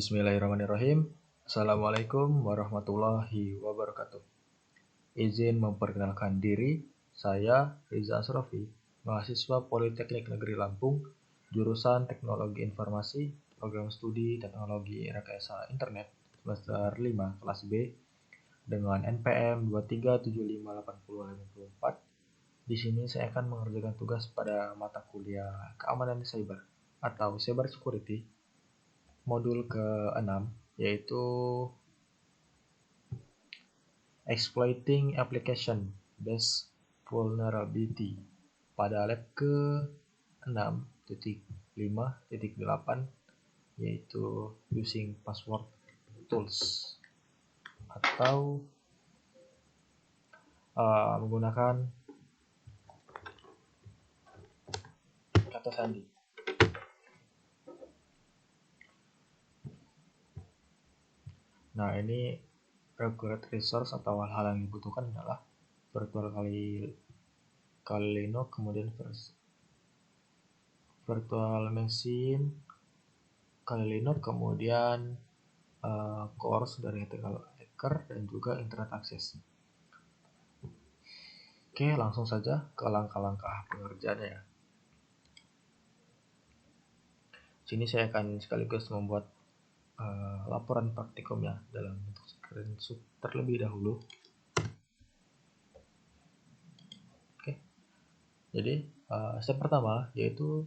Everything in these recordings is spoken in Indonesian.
Bismillahirrahmanirrahim. Assalamualaikum warahmatullahi wabarakatuh. Izin memperkenalkan diri, saya Riza Asrofi, mahasiswa Politeknik Negeri Lampung, jurusan Teknologi Informasi, Program Studi Teknologi Rekayasa Internet, semester 5 kelas B, dengan NPM 2375804. Di sini saya akan mengerjakan tugas pada mata kuliah Keamanan Cyber atau Cyber Security, modul ke-6, yaitu Exploiting Application Based Vulnerability pada lab ke-6.5.8, yaitu Using Password Tools atau menggunakan kata sandi. Nah, ini required resource atau hal-hal yang dibutuhkan adalah virtual kali Linux, kemudian virtual machine kali Linux, kemudian course dari ethical hacker, dan juga internet access. Oke, langsung saja ke langkah-langkah pengerjaannya ya. Sini saya akan sekaligus membuat laporan praktikumnya dalam bentuk screenshot terlebih dahulu. Oke, jadi step pertama yaitu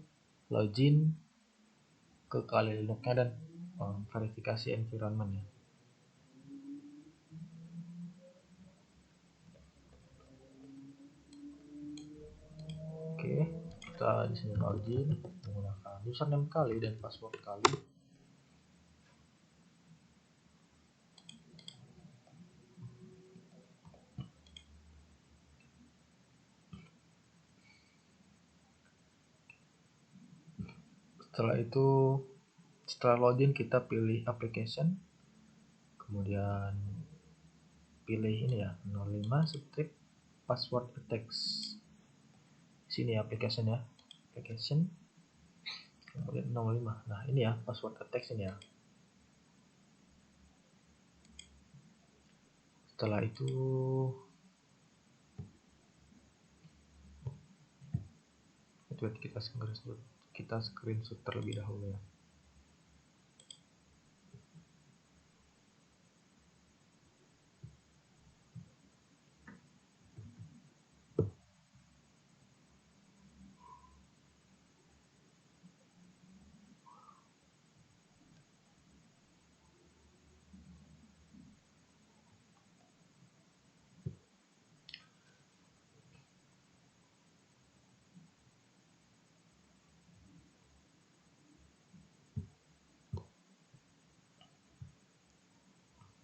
login ke kali Linux-nya dan verifikasi environment ya. Oke, kita di sini login menggunakan username kali dan password kali. Setelah login kita pilih application, kemudian pilih ini ya 05 strip password attacks. Sini application ya, application kemudian 05. Nah, ini ya password attacks ini ya. Setelah itu kita screenshot terlebih dahulu ya.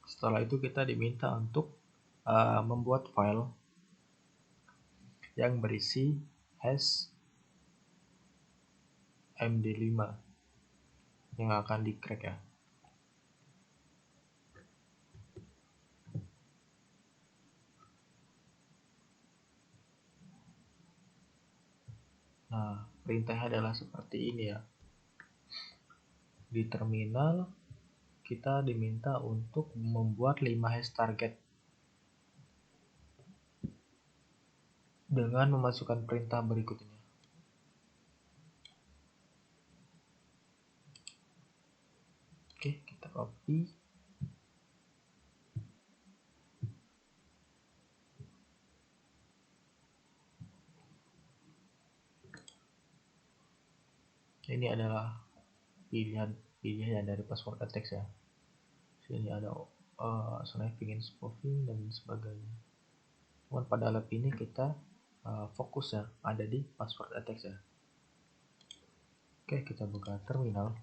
Setelah itu kita diminta untuk membuat file yang berisi hash MD5 yang akan di crack ya. Nah, perintahnya adalah seperti ini ya. Di terminal kita diminta untuk membuat 5 hash target dengan memasukkan perintah berikut ini. Oke, kita copy. Ini adalah pilihan dari password attacks ya. Sini ada sniping and spoofing dan sebagainya. Cuman pada lab ini kita fokus ya ada di password attacks ya. Oke, kita buka terminal.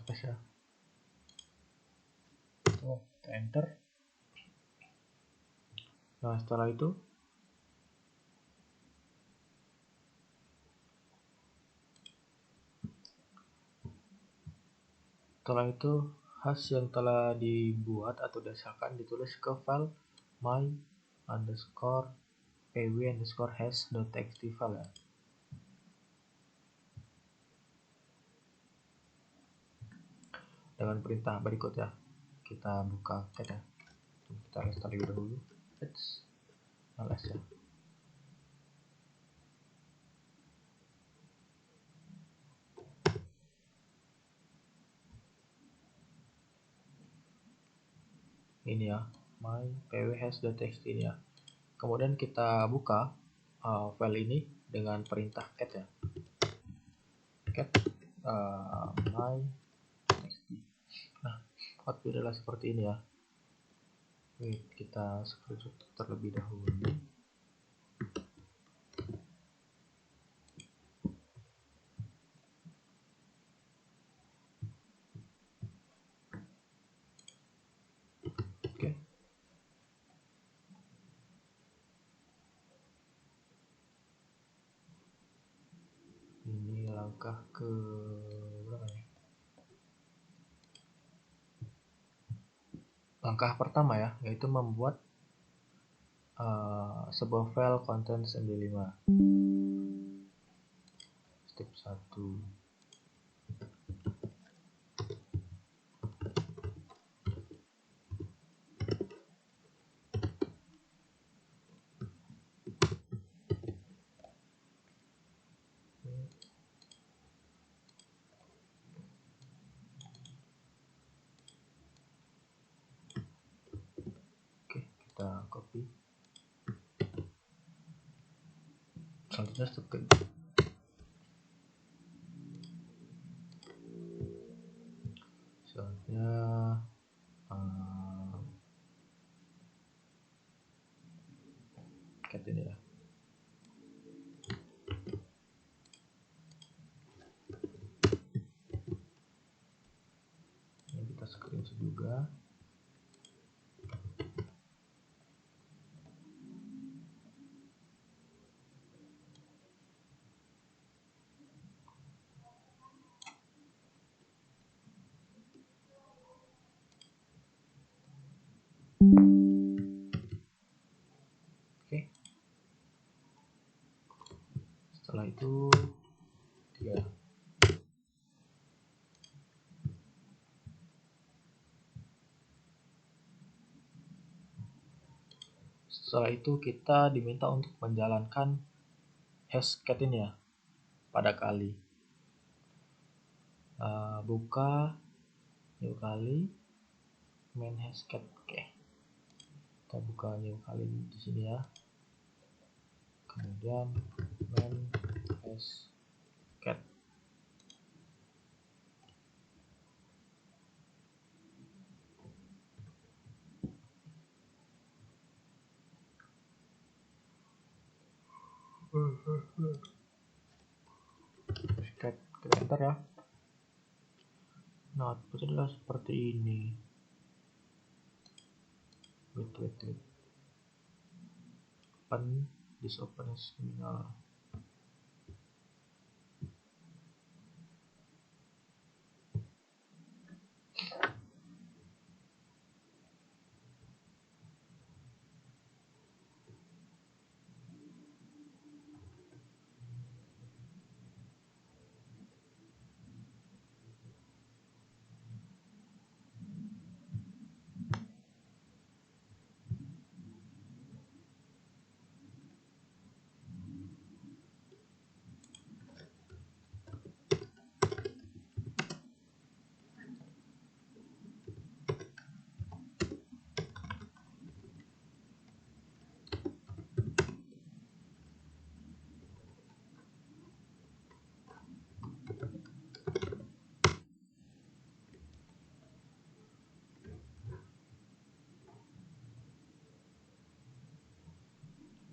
refresh ya. Kita enter. Nah setelah itu hash yang telah dibuat atau dihasilkan ditulis ke file my_pw_hash.txt file ya. Dengan perintah berikut ya. Kita buka cat ya. Kita restart terlebih dahulu. Ls ya. Ini ya, my_pw_hash.txt ini ya. Kemudian kita buka file ini dengan perintah cat ya. Cat my_txt. Nah, output adalah seperti ini ya. Oke, kita screenshot terlebih dahulu. Oke. Ini langkah ke berapa ya? Langkah pertama ya, yaitu membuat sebuah file content.md5. Step 1. Oke, kita copy. Selanjutnya step kedua. Selanjutnya cat ini ya. Ini kita screenshot juga. Oke. Setelah itu ya. Setelah itu kita diminta untuk menjalankan hashcat ini ya pada kali. Buka new kali main hashcat. Oke. Kita buka new kali di sini ya. Kemudian main hashcat. Hashcat kita enter ya. Nah, output adalah seperti ini. Wait. Open this open as terminal.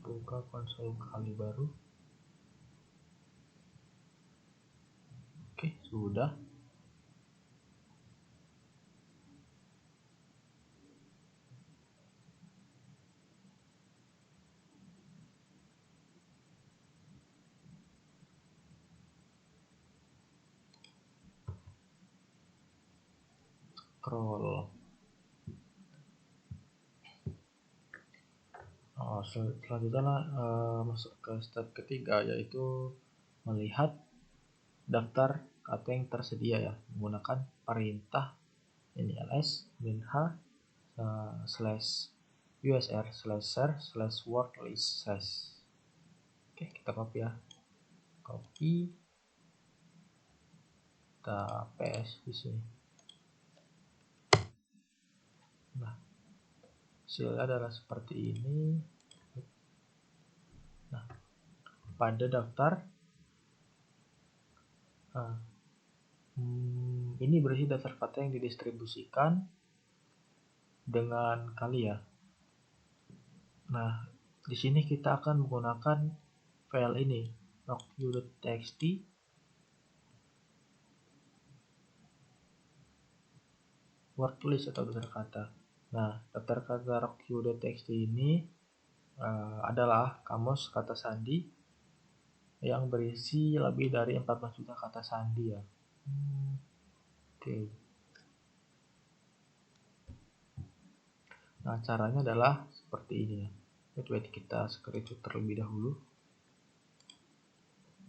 Buka konsol kali baru. Oke, sudah. scroll. Selanjutnya masuk ke step ketiga, yaitu melihat daftar kata yang tersedia ya, menggunakan perintah ini ls -h /usr/share/wordlist/. Oke, kita copy ya, copy, kita paste di sini. Nah, hasilnya adalah seperti ini. Nah, pada daftar ini berisi daftar kata yang didistribusikan dengan kali ya. Nah, di sini kita akan menggunakan file ini, rockyou.txt wordlist atau daftar kata. Nah, daftar kata rockyou.txt ini adalah kamus kata sandi yang berisi lebih dari 14 juta kata sandi ya. Oke. Nah, caranya adalah seperti ini ya. Wait, kita screenshot terlebih dahulu.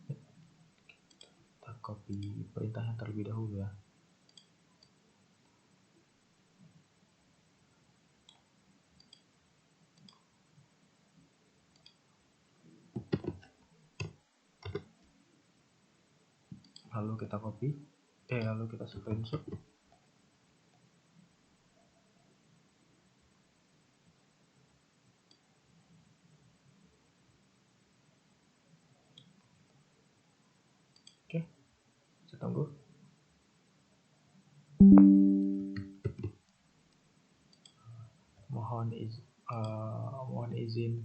Kita copy perintahnya terlebih dahulu ya. Lalu kita copy, lalu kita screenshot. Oke, kita tunggu. Mohon izin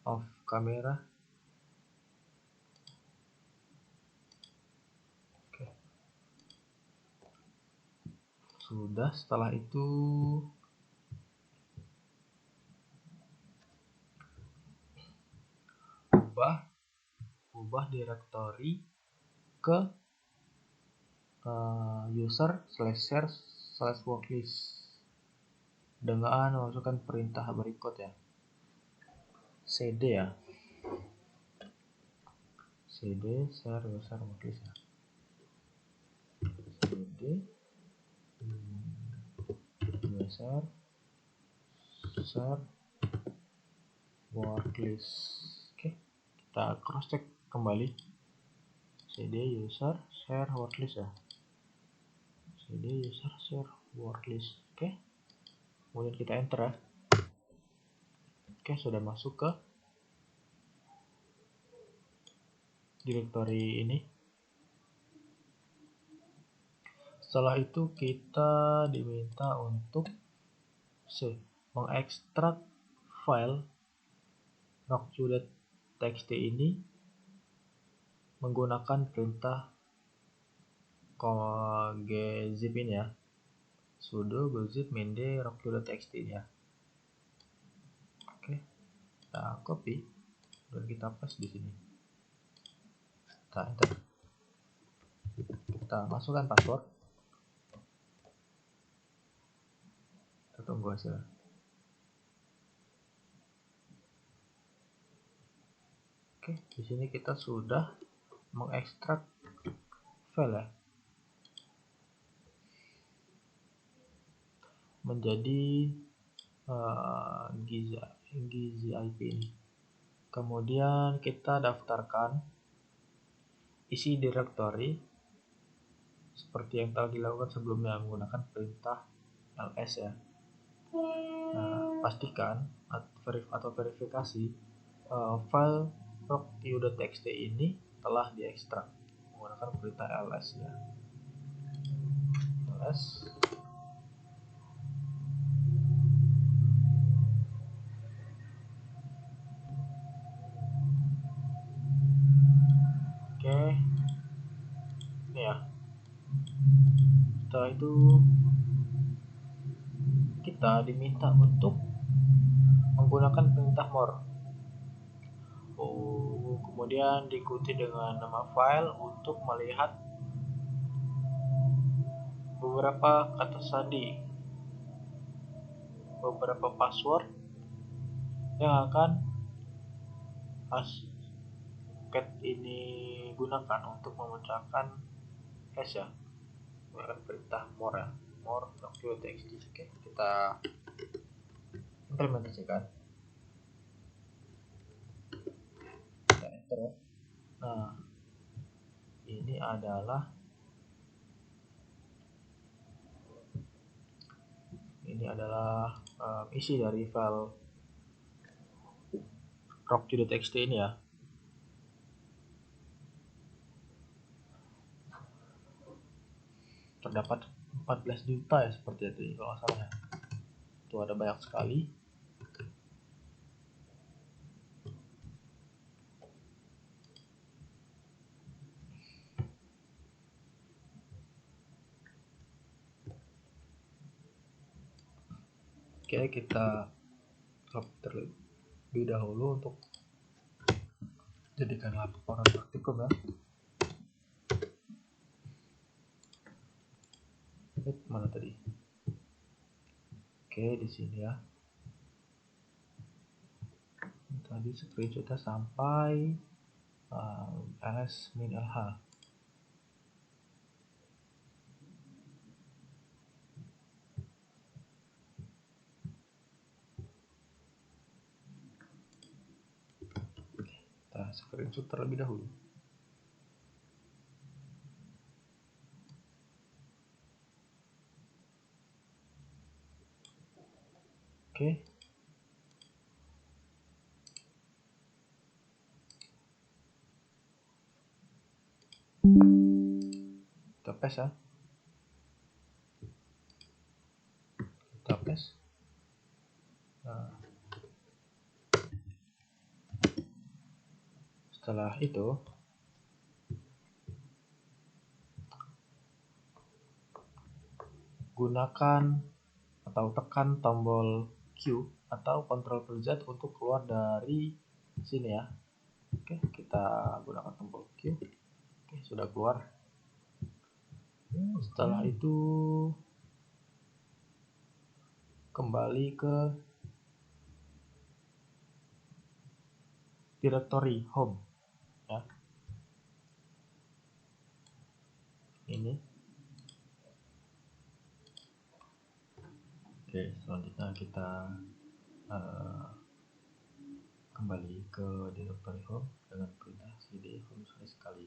off kamera. Oke. Sudah, setelah itu ubah direktori ke user/share/wordlist dengan memasukkan perintah berikut ya. cd ya, cd share user wordlist ya, cd user share wordlist. Oke, kita cross check kembali, cd user share wordlist ya, cd user share wordlist. Oke, kemudian kita enter ya. Oke, sudah masuk ke direktori ini. Setelah itu kita diminta untuk mengekstrak file rockyou.txt ini menggunakan perintah gzip ini ya, sudo gzip minde rockyou.txt ini ya. Oke, kita copy dan kita paste di sini. Kita enter. Kita masukkan password. Kita tunggu hasilnya. Oke, di sini kita sudah mengekstrak file ya, menjadi gzip ini. Kemudian kita daftarkan isi direktori seperti yang telah dilakukan sebelumnya menggunakan perintah ls ya. Nah, pastikan atau verifikasi file rockyou.txt ini telah diekstrak menggunakan perintah ls ya. ls oke, ini ya. Setelah itu kita diminta untuk menggunakan perintah more. Kemudian diikuti dengan nama file untuk melihat beberapa kata sandi beberapa password yang akan hasket ini gunakan untuk memecahkan hash ya, menggunakan perintah more ya, more doc.txt. Oke, kita implementasikan. Kita enter ya. Nah, ini adalah isi dari file rock.txt ini ya. Terdapat 14 juta ya seperti itu kalau nggak salah ya. Itu ada banyak sekali. Oke, kita copy terlebih dahulu untuk jadikan laporan praktikum ya. Mana tadi? Oke, di sini ya. Tadi screenshotnya sampai ls-lh. Kita screenshot terlebih dahulu. Oke. Kita paste ya. Kita paste. Nah, setelah itu gunakan atau tekan tombol Q atau Ctrl+Z untuk keluar dari sini ya. Oke, kita gunakan tombol Q. Oke, sudah keluar. Setelah itu kembali ke directory home ya. Ini. Oke, selanjutnya kita kembali ke directory home dengan perintah cd home sekali.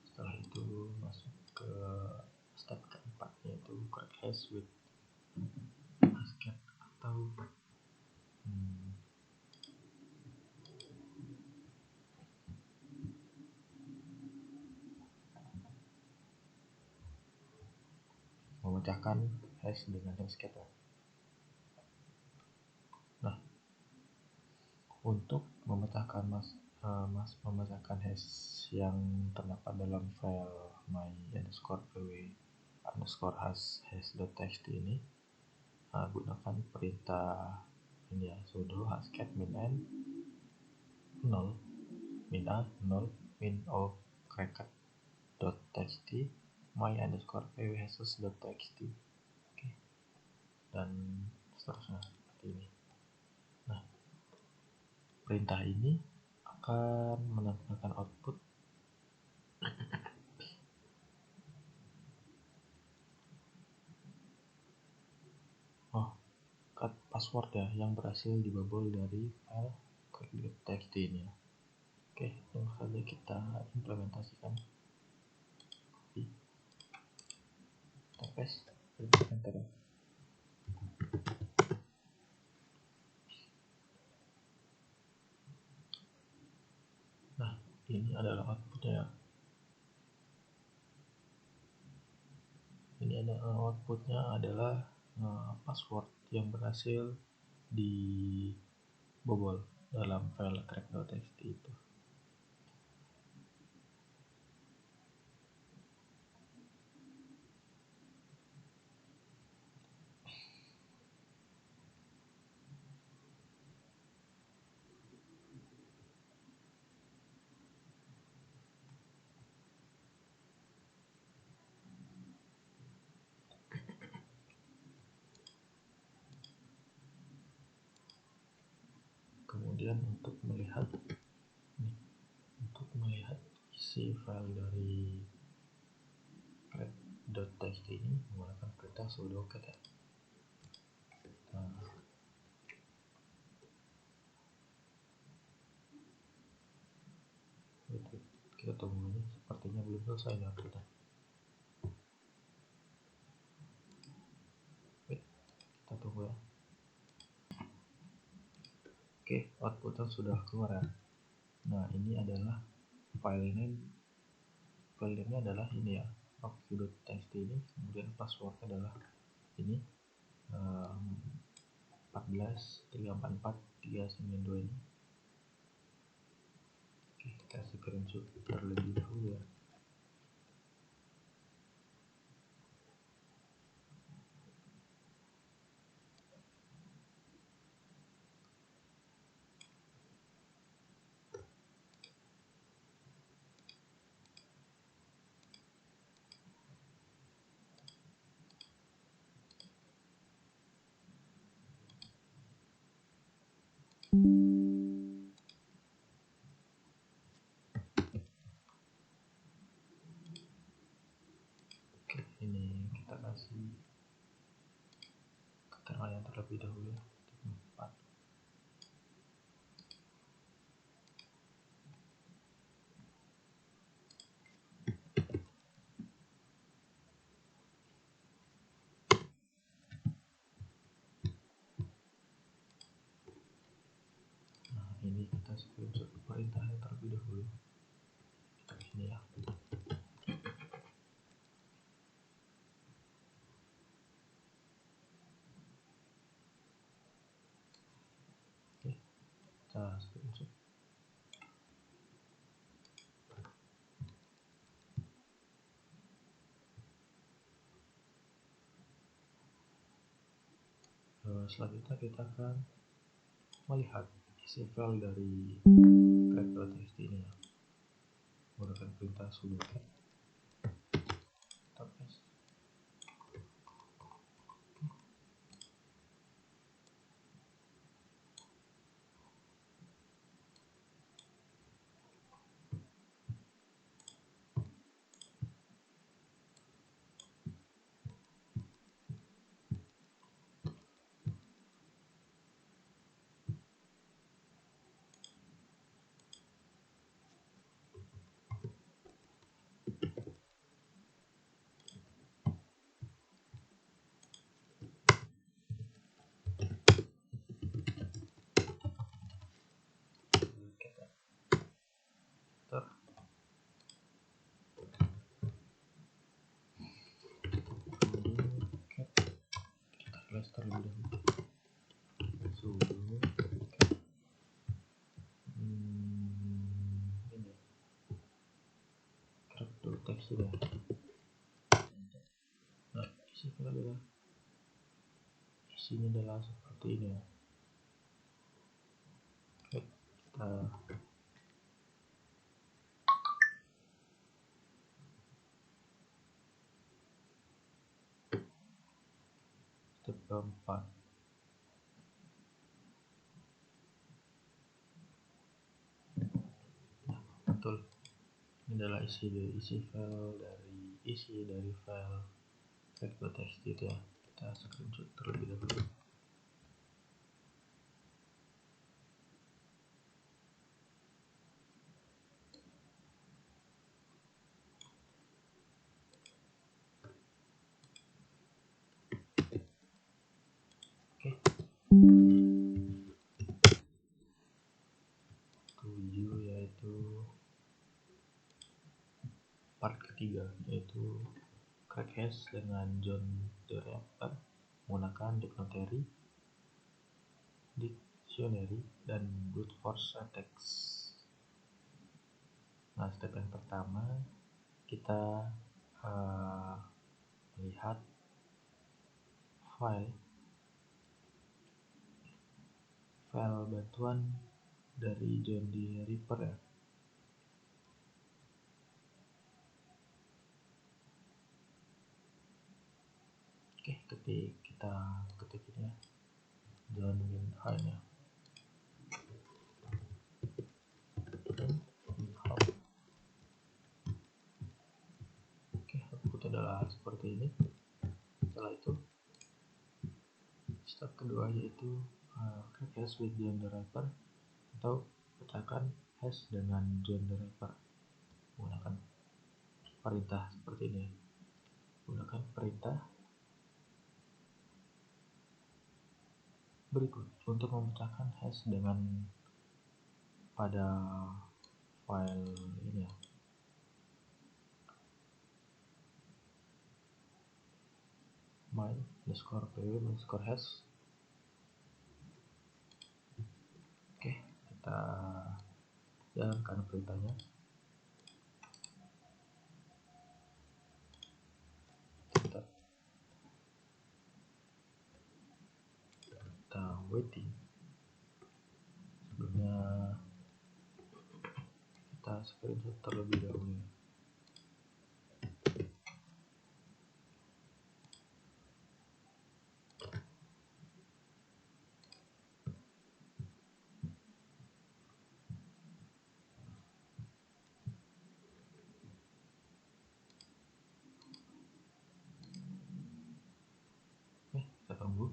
Setelah itu masuk ke step keempat, yaitu correct hash with hasket atau memecahkan hash dengan hasket. Nah, untuk memecahkan memecahkan hash yang terdapat dalam file my_pw_hash.txt ini, gunakan perintah ini ya, sudo hasket min_n 0 min_a 0 min_o cracket.txt my_pw_hashes.txt. Oke, dan seterusnya seperti ini. Nah, perintah ini akan menampilkan output password ya yang berhasil dibobol dari file crack.txt ini ya. Oke, langsung saja kita implementasikan. Copy, kita paste, enter. Nah, ini adalah outputnya ya. Ini outputnya adalah password yang berhasil dibobol dalam file crack.txt itu. kemudian untuk melihat isi file dari grep.txt ini menggunakan perintah sudo cat ya. Nah, kita tunggu ini, sepertinya belum selesai ya kita. Kita tunggu ya. Oke, outputnya sudah keluar ya. Nah, ini adalah file name-nya adalah ini ya, rockview.txt ini, kemudian passwordnya adalah ini 14344392 ini. Oke, kita screenshot terlebih dahulu ya. Oke, ini kita kasih keterangan yang terlebih dahulu ya. 4. Nah, ini kita screenshot perintah yang terlebih dahulu. Ini ya. Oke, kita screenshot. Selanjutnya kita akan melihat isi file dari grep.txt ini ya, menggunakan perintah sudo cat. Terlebih dahulu sudo ini grep.txt ya. Nah, isinya adalah seperti ini ya. Oke, kita step keempat. Betul, ini adalah isi dari file grep.txt itu ya. Kita screenshot terlebih dahulu. Oke, 7 yaitu part ketiga, yaitu crack hash dengan John the Ripper menggunakan dictionary dan brute force attacks. Nah, step yang pertama kita melihat file bantuan dari John the Ripper ya. Oke, kita ketik ini ya, John Winhine ya. ini. Setelah itu step kedua yaitu crack hash with join the wrapper, atau pecahkan hash dengan join the wrapper menggunakan perintah seperti ini. Gunakan perintah berikut untuk memecahkan hash dengan pada file ini ya, my_pw_hash. Oke, kita jalankan perintahnya. Kita waiting. Sebelumnya kita screenshot terlebih dahulu. Kita tunggu.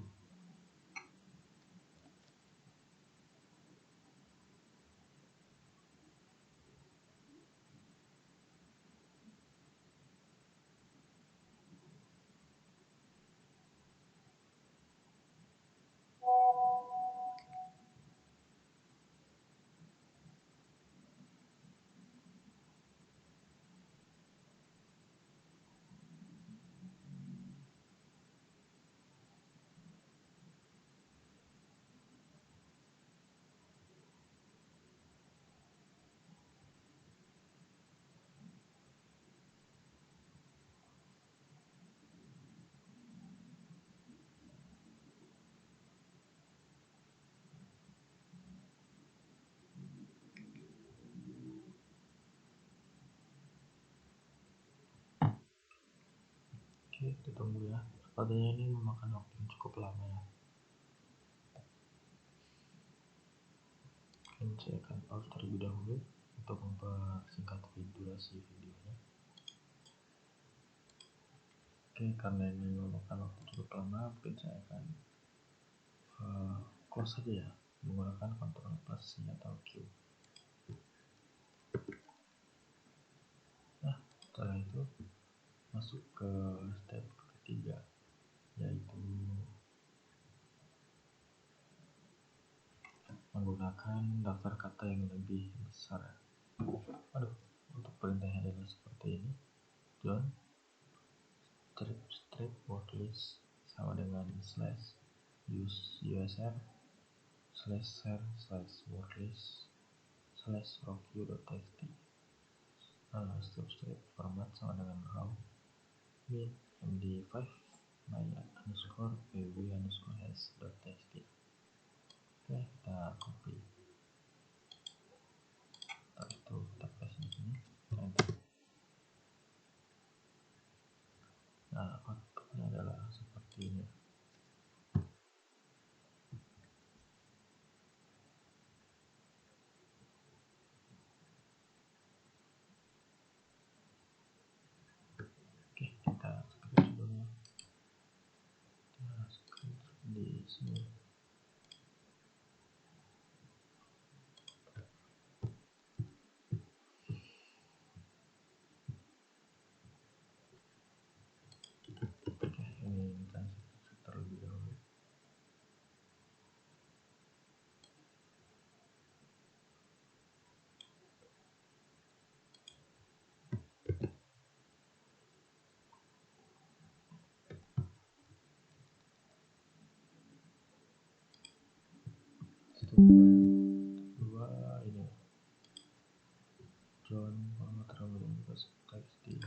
Oke, kita tunggu ya. Sepertinya ini memakan waktu yang cukup lama ya. Mungkin saya akan pause terlebih dahulu untuk mempersingkat durasi videonya. Oke, karena ini memakan waktu cukup lama, mungkin saya akan close saja ya, menggunakan Ctrl plus C atau Q. Nah, setelah itu masuk ke step ketiga, yaitu menggunakan daftar kata yang lebih besar. Untuk perintahnya adalah seperti ini. Join strip word list sama dengan slash use usr slash share slash word list slash review.txt. Strip format sama dengan raw min md5 my_pw_hash.txt. Oke, kita copy. Setelah itu kita paste di sini. Enter. Nah, outputnya adalah seperti ini. Oke, kita screenshot dulu. Kita screenshot di sini. Oke, ini kita screenshot terlebih dahulu. Kedua ini John format terlalu bebas teks di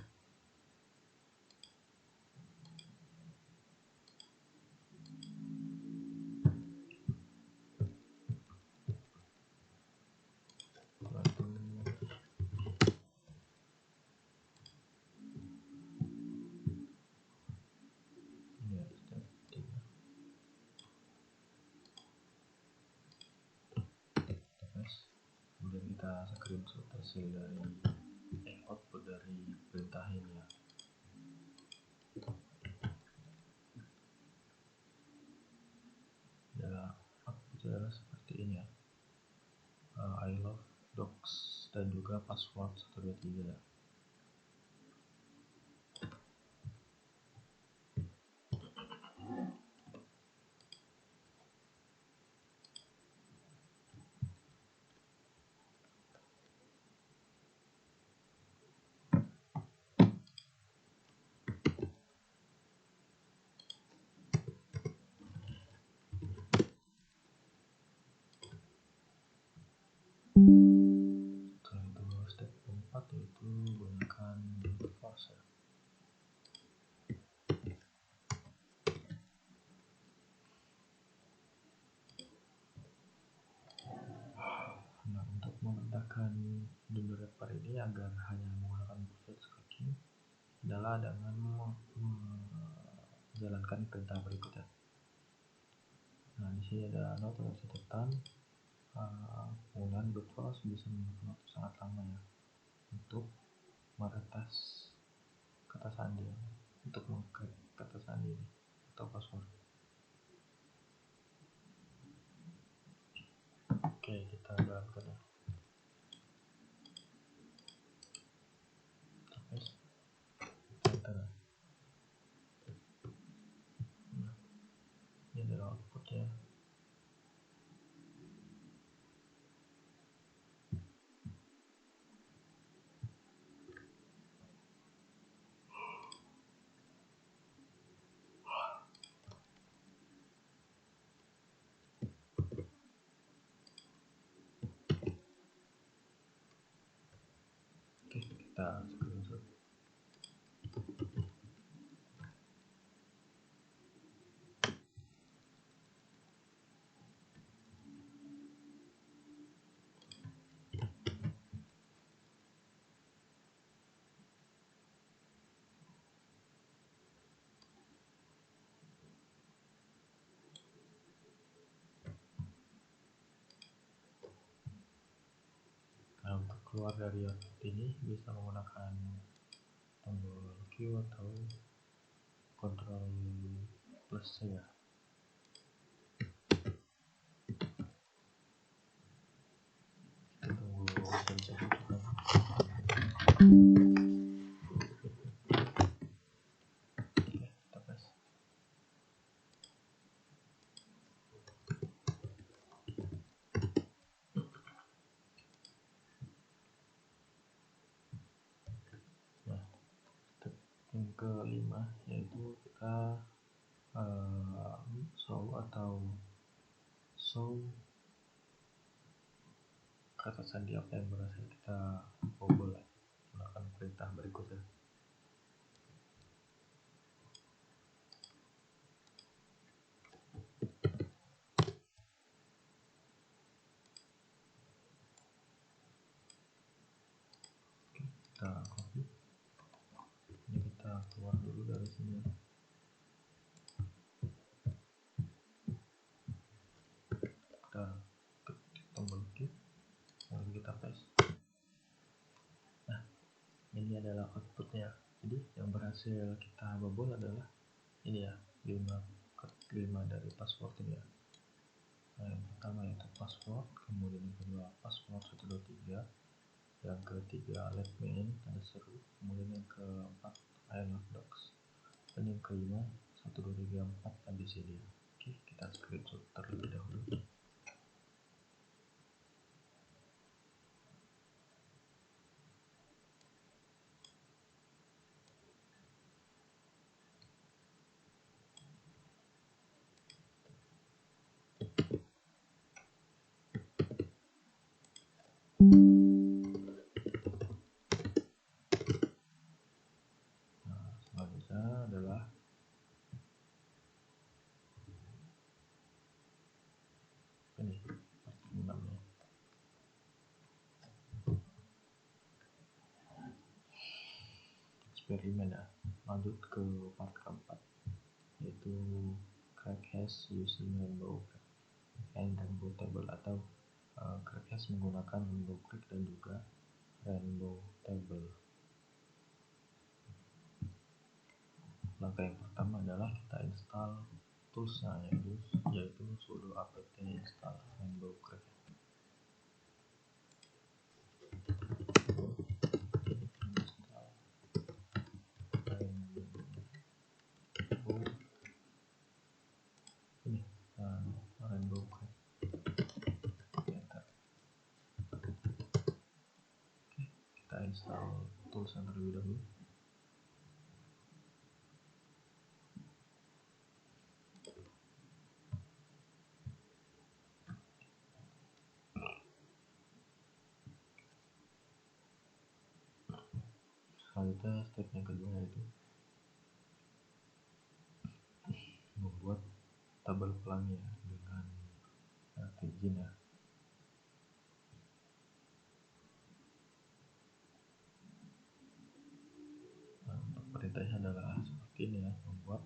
suatu ini ya, step 3. Kemudian kita screenshot hasil dari output dari perintah ini ya. I love dogs dan juga password 123. Setelah itu step keempat yaitu gunakan force ya. Nah, untuk memudahkan dulu repar ini agar hanya menggunakan buffet kaki adalah dengan menjalankan perintah berikutnya. Nah, di sini ada note atau catatan. Penggunaan brute force bisa memakan waktu sangat lama ya untuk meretas kata sandi, untuk mengcrack kata sandi ini atau password. Oke, kita jalankan ya. Terus kita enter. Nah, ini adalah outputnya. Oke, kita screenshot. Nah, untuk keluar dari output ini bisa menggunakan tombol Q atau Ctrl plus ya. Kita tunggu sensor juga. Oke, kita press. Nah, step yang kelima yaitu kita show kata sandi apa yang berhasil kita bobol menggunakan perintah berikutnya. Oke, kita copy. Ini kita keluar dulu dari sini. Kita ketik tombol Q, lalu kita paste. Nah, ini adalah outputnya. Jadi yang berhasil kita bobol adalah ini ya, 5 dari password ini ya. Nah, yang pertama yaitu password, kemudian yang kedua password 123, yang ketiga let me in, tanda seru, kemudian yang keempat I love dogs, dan yang kelima 1234 ABCD. Oke, kita screenshot terlebih dahulu. Nah, selanjutnya adalah ini part 6 ya. Eksperimen ya. Lanjut ke part keempat yaitu crack hash using rainbow crack and rainbow table, atau crack hash menggunakan rainbow crack dan juga rainbow table. Langkah yang pertama adalah kita install toolsnya yaitu sudo apt install rainbow crack. install tools terlebih dahulu. Selanjutnya step yang kedua yaitu membuat tabel pelangi ya, dengan Artigin ya. Nah, untuk perintahnya adalah seperti ini ya, membuat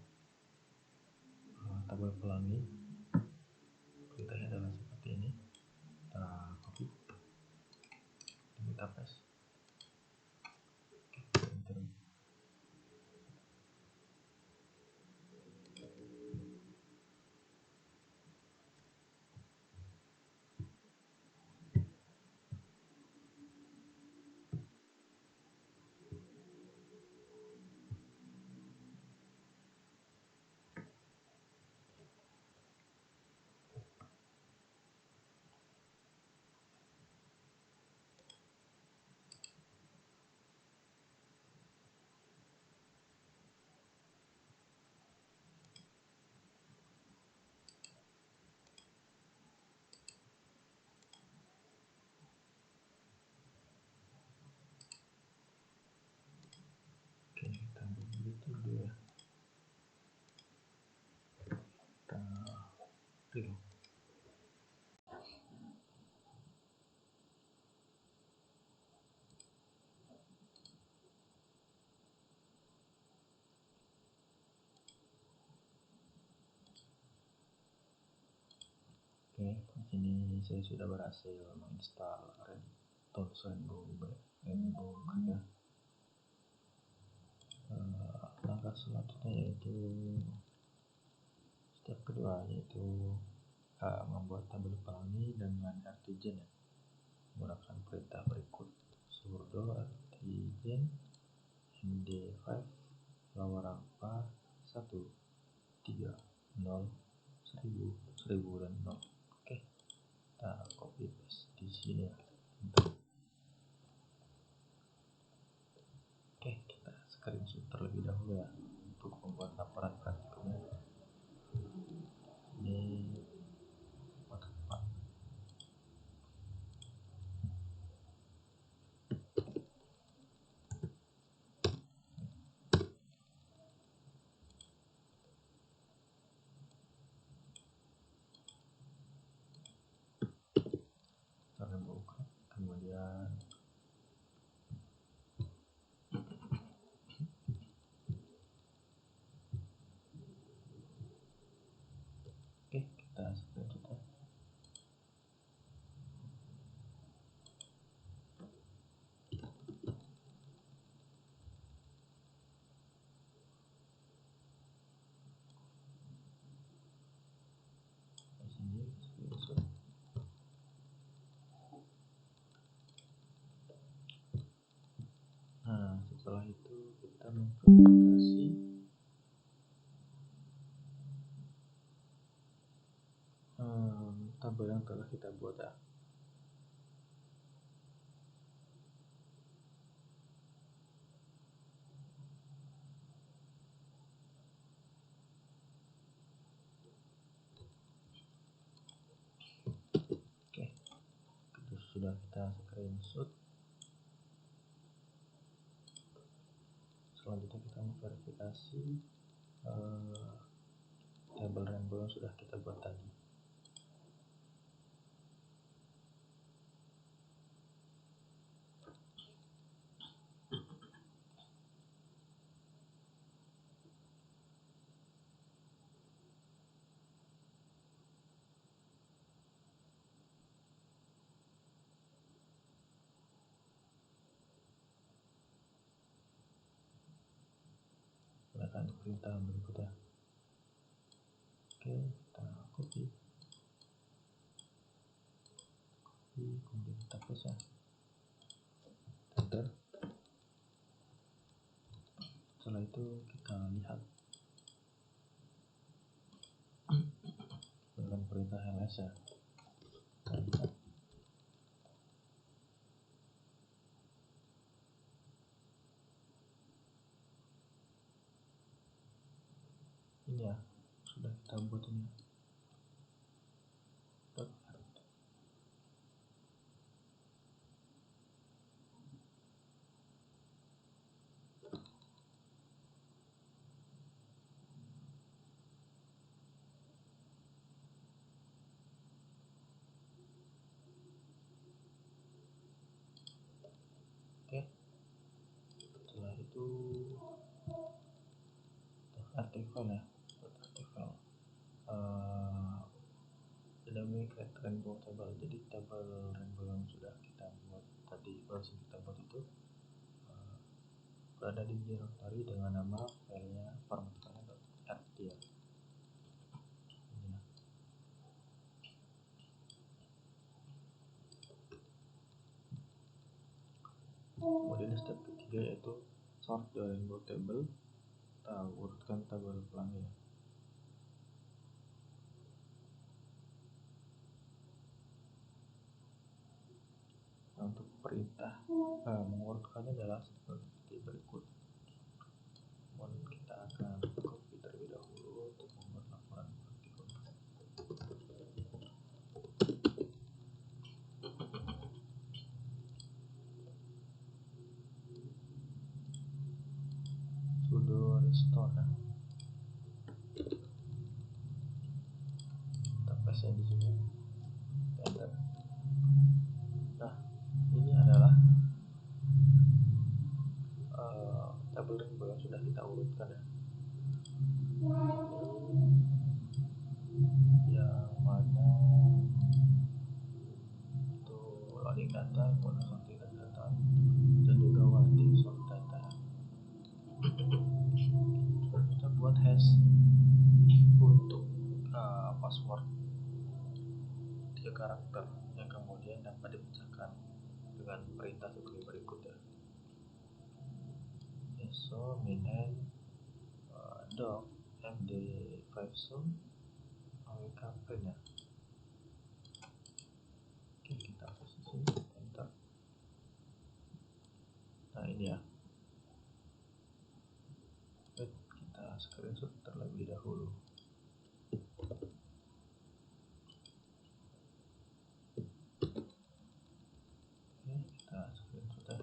tabel pelangi. Perintahnya adalah seperti ini. Kita copy dan kita paste. Enter. Oke, kita begitu dulu ya. Kita reload. Oke, di sini saya sudah berhasil menginstal Tools Rainbow Creek ya. Langkah selanjutnya yaitu step kedua, yaitu membuat tabel pelangi dengan Artigin ya, menggunakan perintah berikut: sudo artigin md5 lower alpha 1 3 0 1000 dan 0. Oke, kita copy paste di sini ya. Oke, kita screenshot terlebih dahulu ya untuk membuat laporan praktikumnya. Ini watermark. Rainbow Creek, kemudian oke, kita screenshot ya. Di sini screenshot. Nah, setelah itu kita memverifikasi tabel yang telah kita buat ya. Oke, itu sudah kita screenshot. Selanjutnya kita memverifikasi tabel rainbow yang sudah kita buat tadi. Gunakan perintah berikutnya. Oke, kita copy, kemudian kita paste ya. Enter. Setelah itu kita lihat dengan perintah ls ya. Kita lihat ini ya, sudah kita buat ini dot rt. Oke, setelah itu artikel ya, artikel namanya create rainbow table. Jadi tabel rainbow yang sudah kita buat tadi, barusan kita buat itu berada di directory dengan nama filenya format filenya .rtl. Ini ya. Kemudian step ketiga yaitu sort the rainbow table. Kita urutkan tabel pelangi ya. Nah, untuk perintah mengurutkannya adalah seperti berikut. Kemudian kita akan copy terlebih dahulu untuk membuat laporan artikel. Sudo restore ya. Kita paste di sini. Enter. Nah, ini adalah tabel rainbow yang sudah kita urutkan ya. Yang mana untuk loading data, sorting data, dan juga writing sort data ya. Kita buat hash untuk password 3 karakter yang kemudian dapat dipecahkan dengan perintah sebagai berikut ya. So minen doc md5 so awk print ya. Oke, kita posisi enter. Nah ini ya, kita screenshot terlebih dahulu. Oke, kita screenshot ya.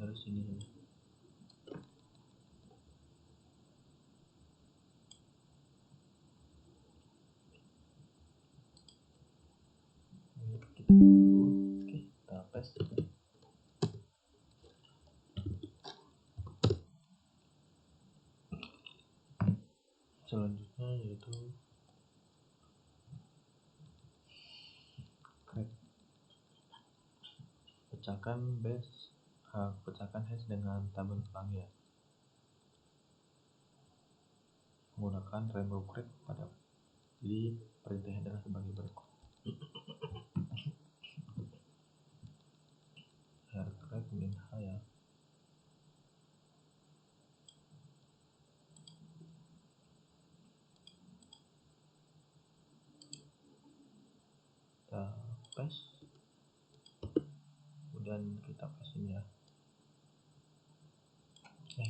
Dari sini saja. Kita tunggu. Oke, kita paste. Selanjutnya yaitu create, pecahkan hash dengan tabel pelangi ya. Menggunakan rainbow create pada, jadi perintahnya adalah sebagai berikut. Create min h ya. Kita paste, kemudian kita paste ini ya.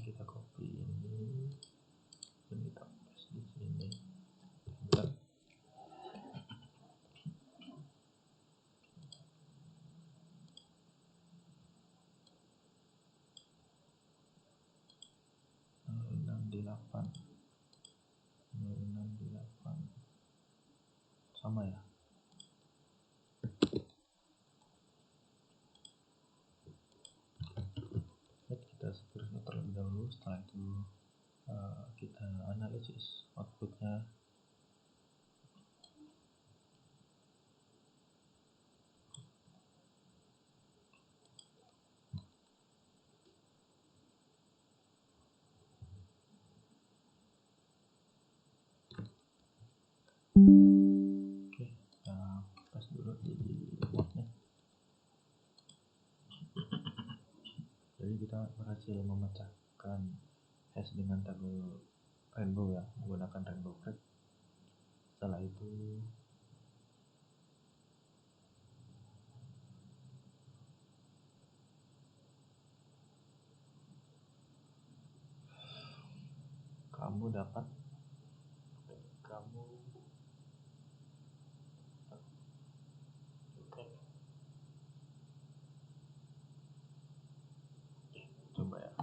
Kita copy ini dan kita paste di sini. Enter. Sama ya. Kita screenshot terlebih dahulu, setelah itu kita analisis outputnya. Oke, kita paste dulu di remote-nya. Jadi kita berhasil memecahkan hash dengan tabel rainbow ya, menggunakan rainbow create. Setelah itu kamu dapat kamu kan coba ya.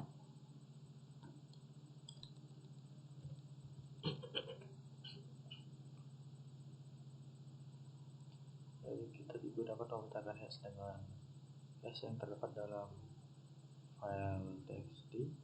Jadi kita juga dapat memintakan hash dengan hash yang terdapat dalam file txt